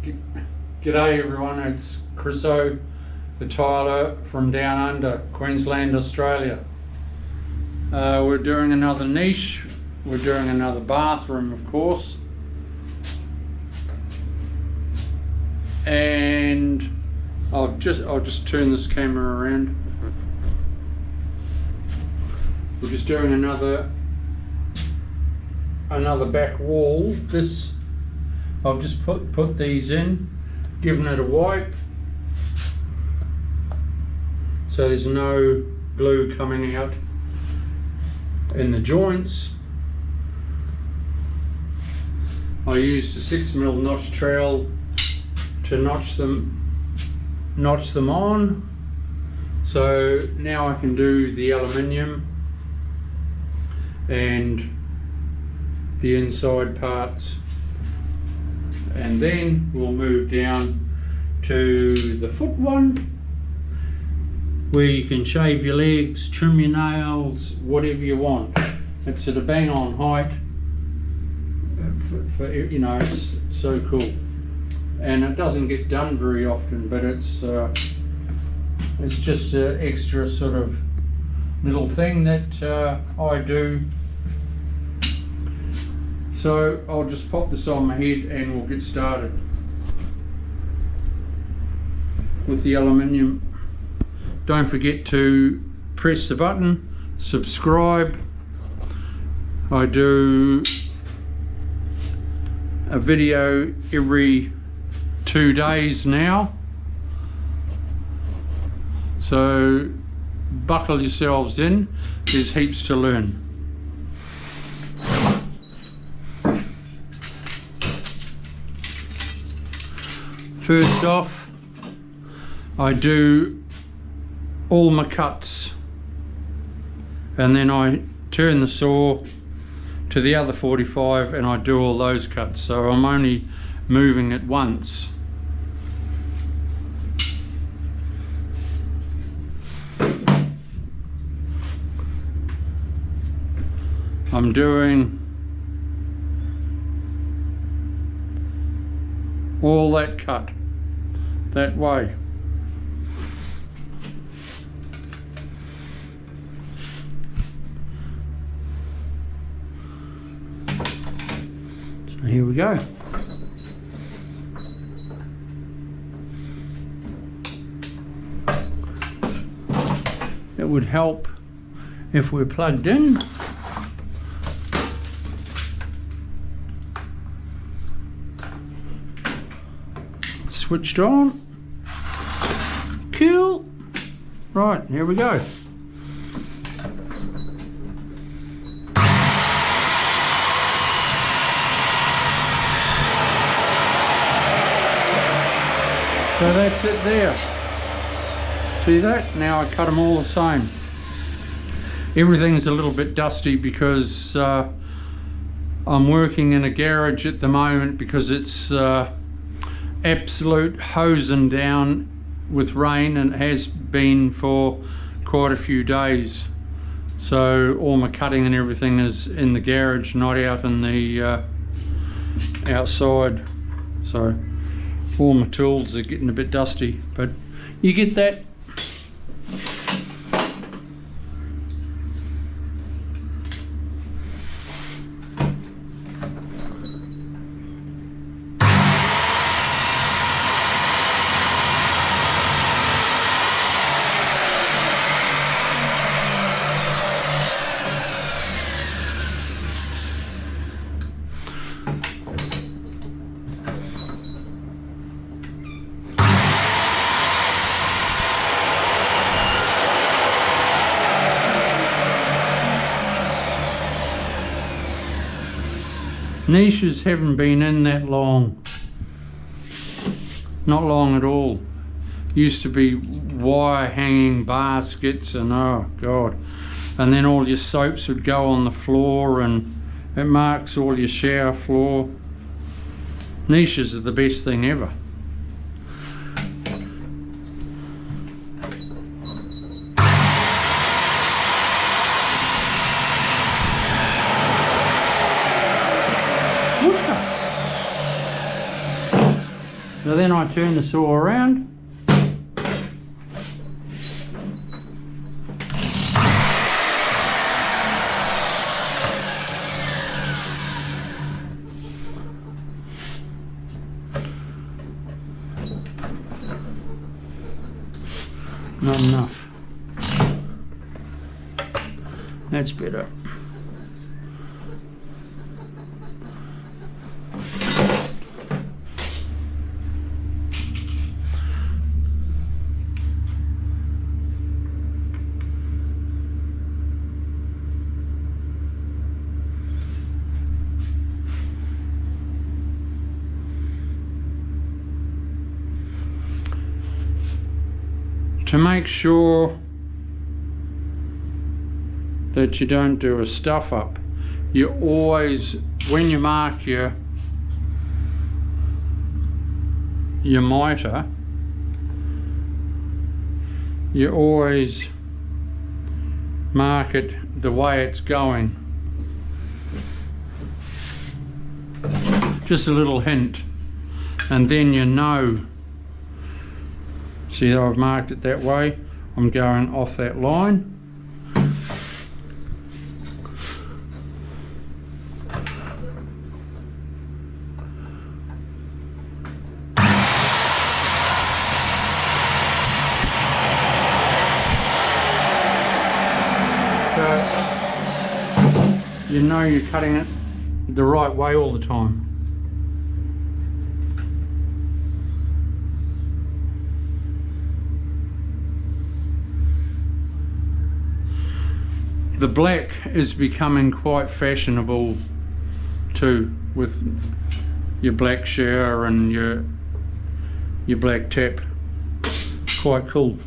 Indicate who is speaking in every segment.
Speaker 1: G'day everyone, it's Chris O, the tiler from down under, Queensland, Australia. We're doing another niche, we're doing another bathroom of course. And I'll just turn this camera around. We're just doing another back wall. This I've just put these in, given it a wipe, so there's no glue coming out in the joints. I used a 6mm notch trowel to notch them on. So now I can do the aluminium and the inside parts, and then we'll move down to the foot one, where you can shave your legs, trim your nails, whatever you want. It's at a bang on height for you know, it's so cool. And it doesn't get done very often, but it's just an extra sort of little thing that I do. So I'll just pop this on my head and we'll get started with the aluminium. Don't forget to press the button, subscribe. I do a video every 2 days now, so buckle yourselves in, there's heaps to learn. First off, I do all my cuts, and then I turn the saw to the other 45 and I do all those cuts, so I'm only moving it once. I'm doing all that cut that way. So here we go. It would help if we're plugged in. Switched on. Cool. Right, here we go. So that's it there. See that? Now I cut them all the same. Everything's a little bit dusty because I'm working in a garage at the moment because it's absolute hosing down with rain, and it has been for quite a few days. So all my cutting and everything is in the garage, not out in the outside. So all my tools are getting a bit dusty, but you get that. Niches haven't been in that long, not long at all. Used to be wire hanging baskets and oh god, and then all your soaps would go on the floor and it marks all your shower floor. Niches are the best thing ever. So then I turn the saw around. Not enough. That's better. To make sure that you don't do a stuff up, you always, when you mark your mitre, you always mark it the way it's going. Just a little hint, and then you know. See, I've marked it that way. I'm going off that line. So you know you're cutting it the right way all the time. The black is becoming quite fashionable too, with your black shower and your black tap. Quite cool.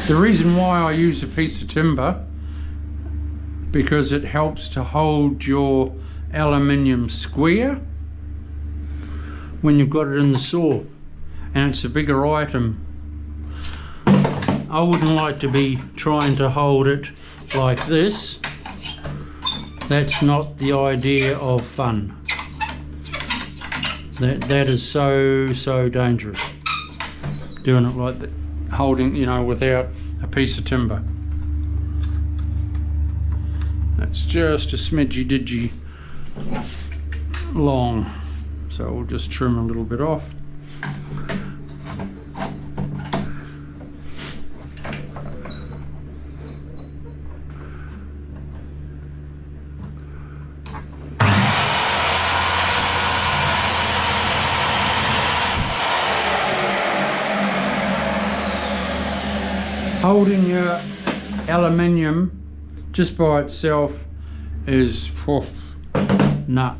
Speaker 1: The reason why I use a piece of timber, because it helps to hold your aluminium square when you've got it in the saw, and it's a bigger item. I wouldn't like to be trying to hold it like this. That's not the idea of fun. That is so dangerous, doing it like that, holding, you know, without a piece of timber. That's just a smidgy didgy long, so we'll just trim a little bit off. Holding your aluminium just by itself is nut.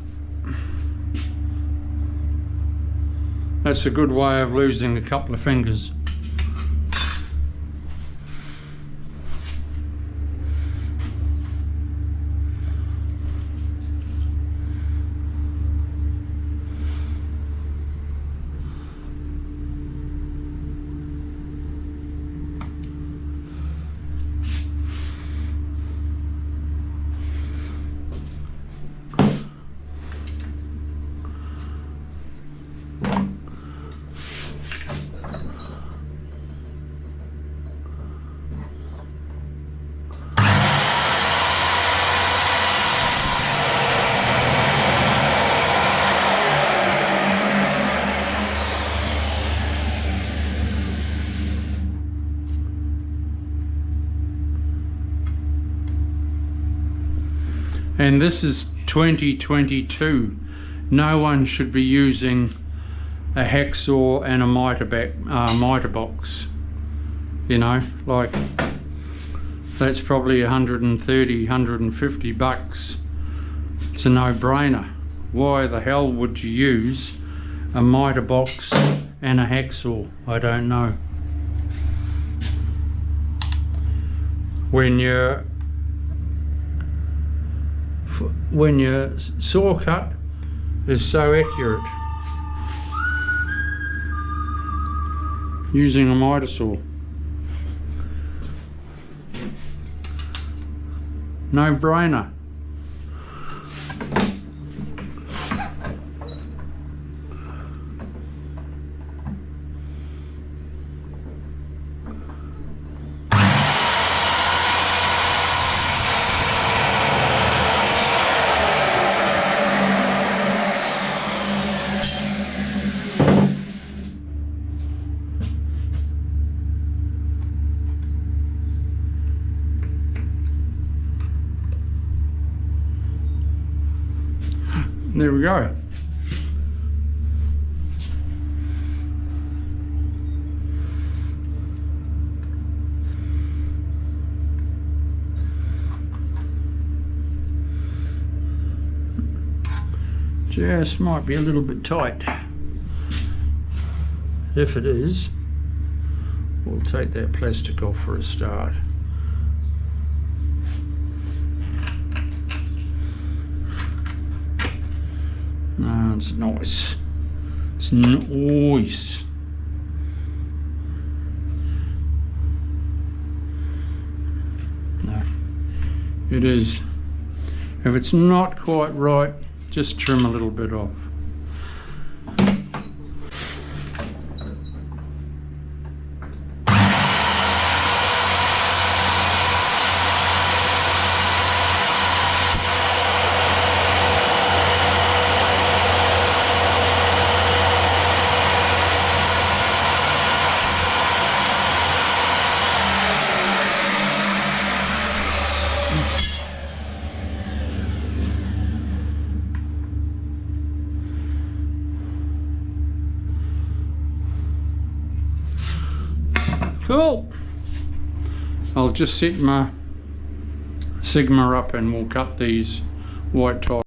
Speaker 1: That's a good way of losing a couple of fingers. And this is 2022. No one should be using a hacksaw and a miter box. You know, like, that's probably 130, 150 bucks It's a no-brainer. Why the hell would you use a miter box and a hacksaw? I don't know. When your saw cut is so accurate using a miter saw. No-brainer. There we go. Just might be a little bit tight. If it is, we'll take that plastic off for a start. No, it's nice. It's nice. No, it is. If it's not quite right, just trim a little bit off. Cool. I'll just set my Sigma up and we'll cut these white tires.